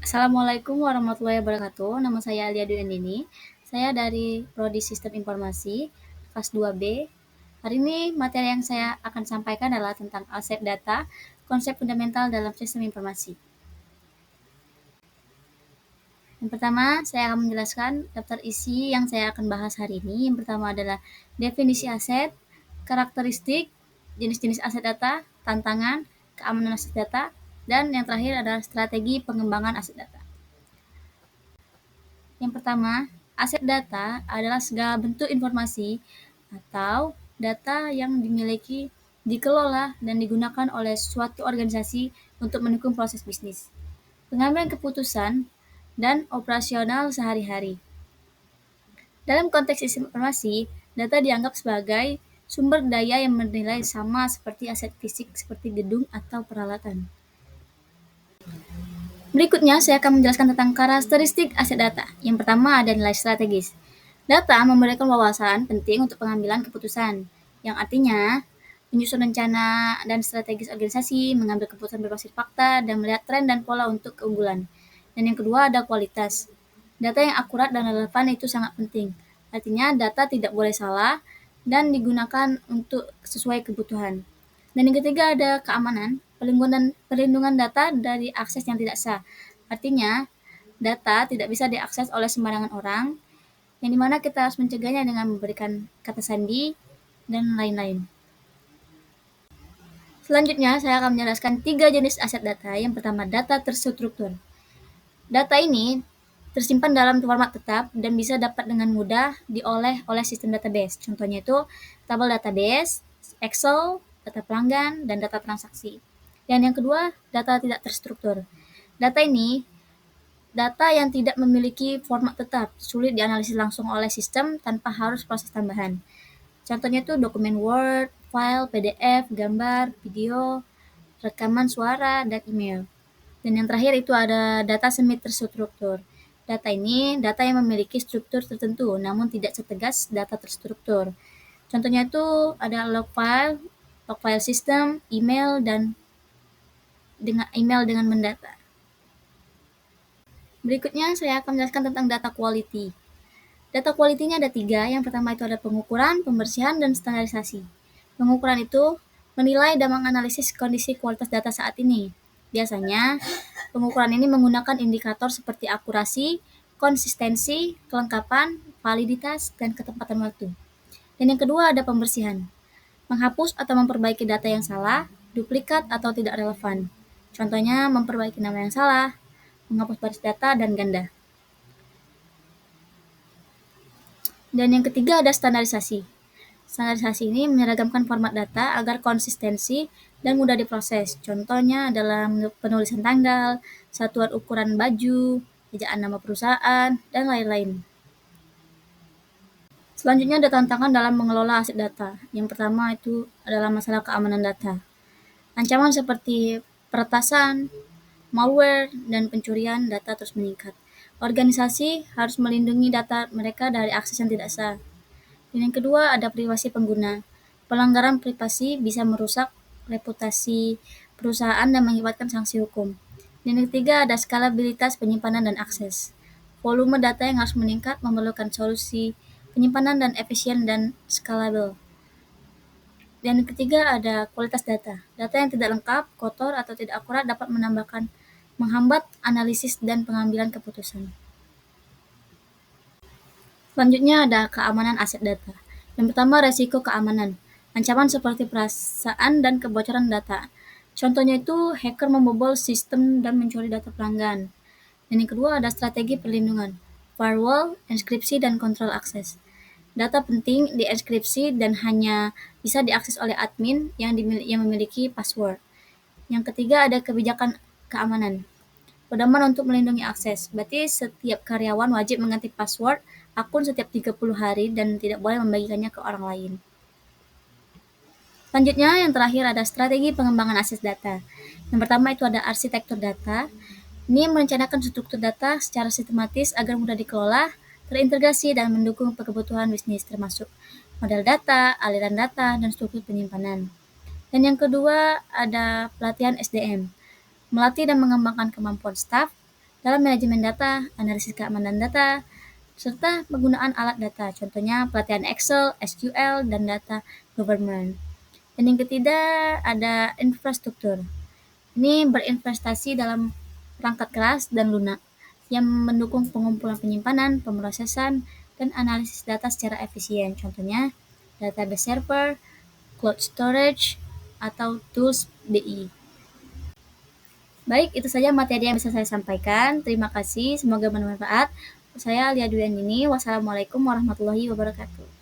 Assalamualaikum warahmatullahi wabarakatuh. Nama saya Alia Dwi Andini. Saya dari Prodi Sistem Informasi, kelas 2B. Hari ini materi yang saya akan sampaikan adalah tentang aset data, konsep fundamental dalam sistem informasi. Yang pertama, saya akan menjelaskan daftar isi yang saya akan bahas hari ini. Yang pertama adalah definisi aset, karakteristik, jenis-jenis aset data, tantangan, keamanan aset data, dan yang terakhir adalah strategi pengembangan aset data. Yang pertama, aset data adalah segala bentuk informasi atau data yang dimiliki, dikelola, dan digunakan oleh suatu organisasi untuk mendukung proses bisnis, pengambilan keputusan, dan operasional sehari-hari. Dalam konteks sistem informasi, data dianggap sebagai sumber daya yang bernilai sama seperti aset fisik seperti gedung atau peralatan. Berikutnya, saya akan menjelaskan tentang karakteristik aset data. Yang pertama ada nilai strategis. Data memberikan wawasan penting untuk pengambilan keputusan, yang artinya menyusun rencana dan strategis organisasi, mengambil keputusan berbasis fakta, dan melihat tren dan pola untuk keunggulan. Dan yang kedua ada kualitas. Data yang akurat dan relevan itu sangat penting. Artinya data tidak boleh salah dan digunakan untuk sesuai kebutuhan. Dan yang ketiga ada keamanan, perlindungan data dari akses yang tidak sah. Artinya, data tidak bisa diakses oleh sembarangan orang, yang dimana kita harus mencegahnya dengan memberikan kata sandi dan lain-lain. Selanjutnya, saya akan menjelaskan 3 jenis aset data. Yang pertama, data terstruktur. Data ini tersimpan dalam format tetap dan bisa dapat dengan mudah dioleh oleh sistem database. Contohnya itu tabel database, Excel, data pelanggan, dan data transaksi. Dan yang kedua, data tidak terstruktur. Data ini data yang tidak memiliki format tetap, sulit dianalisis langsung oleh sistem tanpa harus proses tambahan. Contohnya itu dokumen Word, file, PDF, gambar, video, rekaman suara, dan email. Dan yang terakhir itu ada data semi terstruktur. Data ini data yang memiliki struktur tertentu, namun tidak setegas data terstruktur. Contohnya itu ada log file system, email, dan email dengan mendata. Berikutnya saya akan menjelaskan tentang data quality. Data quality-nya ada 3. Yang pertama itu ada pengukuran, pembersihan, dan standarisasi. Pengukuran itu menilai dan menganalisis kondisi kualitas data saat ini. Biasanya, pengukuran ini menggunakan indikator seperti akurasi, konsistensi, kelengkapan, validitas, dan ketepatan waktu. Dan yang kedua ada pembersihan. Menghapus atau memperbaiki data yang salah, duplikat atau tidak relevan. Contohnya memperbaiki nama yang salah, menghapus baris data, dan ganda. Dan yang ketiga ada standarisasi. Standarisasi ini menyeragamkan format data agar konsistensi dan mudah diproses. Contohnya adalah penulisan tanggal, satuan ukuran baju, ejaan nama perusahaan, dan lain-lain. Selanjutnya ada tantangan dalam mengelola aset data. Yang pertama itu adalah masalah keamanan data. Ancaman seperti peretasan, malware, dan pencurian data terus meningkat. Organisasi harus melindungi data mereka dari akses yang tidak sah. Dan yang kedua ada privasi pengguna. Pelanggaran privasi bisa merusak reputasi perusahaan dan mengakibatkan sanksi hukum. Dan yang ketiga ada skalabilitas penyimpanan dan akses. Volume data yang harus meningkat memerlukan solusi penyimpanan dan efisien dan scalable. Dan yang ketiga ada kualitas data. Data yang tidak lengkap, kotor, atau tidak akurat dapat menghambat analisis dan pengambilan keputusan. Selanjutnya ada keamanan aset data. Yang pertama resiko keamanan. Ancaman seperti perasaan dan kebocoran data. Contohnya itu hacker membobol sistem dan mencuri data pelanggan. Dan yang kedua ada strategi perlindungan. Firewall, enkripsi, dan kontrol akses. Data penting dienkripsi dan hanya bisa diakses oleh admin yang memiliki password. Yang ketiga ada kebijakan keamanan. Pedoman untuk melindungi akses. Berarti setiap karyawan wajib mengganti password akun setiap 30 hari dan tidak boleh membagikannya ke orang lain. Selanjutnya yang terakhir ada strategi pengembangan akses data. Yang pertama itu ada arsitektur data. Ini merencanakan struktur data secara sistematis agar mudah dikelola, terintegrasi, dan mendukung kebutuhan bisnis termasuk model data, aliran data, dan struktur penyimpanan. Dan yang kedua ada pelatihan SDM. Melatih dan mengembangkan kemampuan staf, dalam manajemen data, analisis keamanan data, serta penggunaan alat data, contohnya pelatihan Excel, SQL, dan data government. Dan yang ketiga ada infrastruktur. Ini berinvestasi dalam perangkat keras dan lunak yang mendukung pengumpulan penyimpanan, pemrosesan, dan analisis data secara efisien. Contohnya database server, cloud storage, atau tools BI. Baik, itu saja materi yang bisa saya sampaikan. Terima kasih, semoga bermanfaat. Saya Lia Duyandini. Wassalamualaikum warahmatullahi wabarakatuh.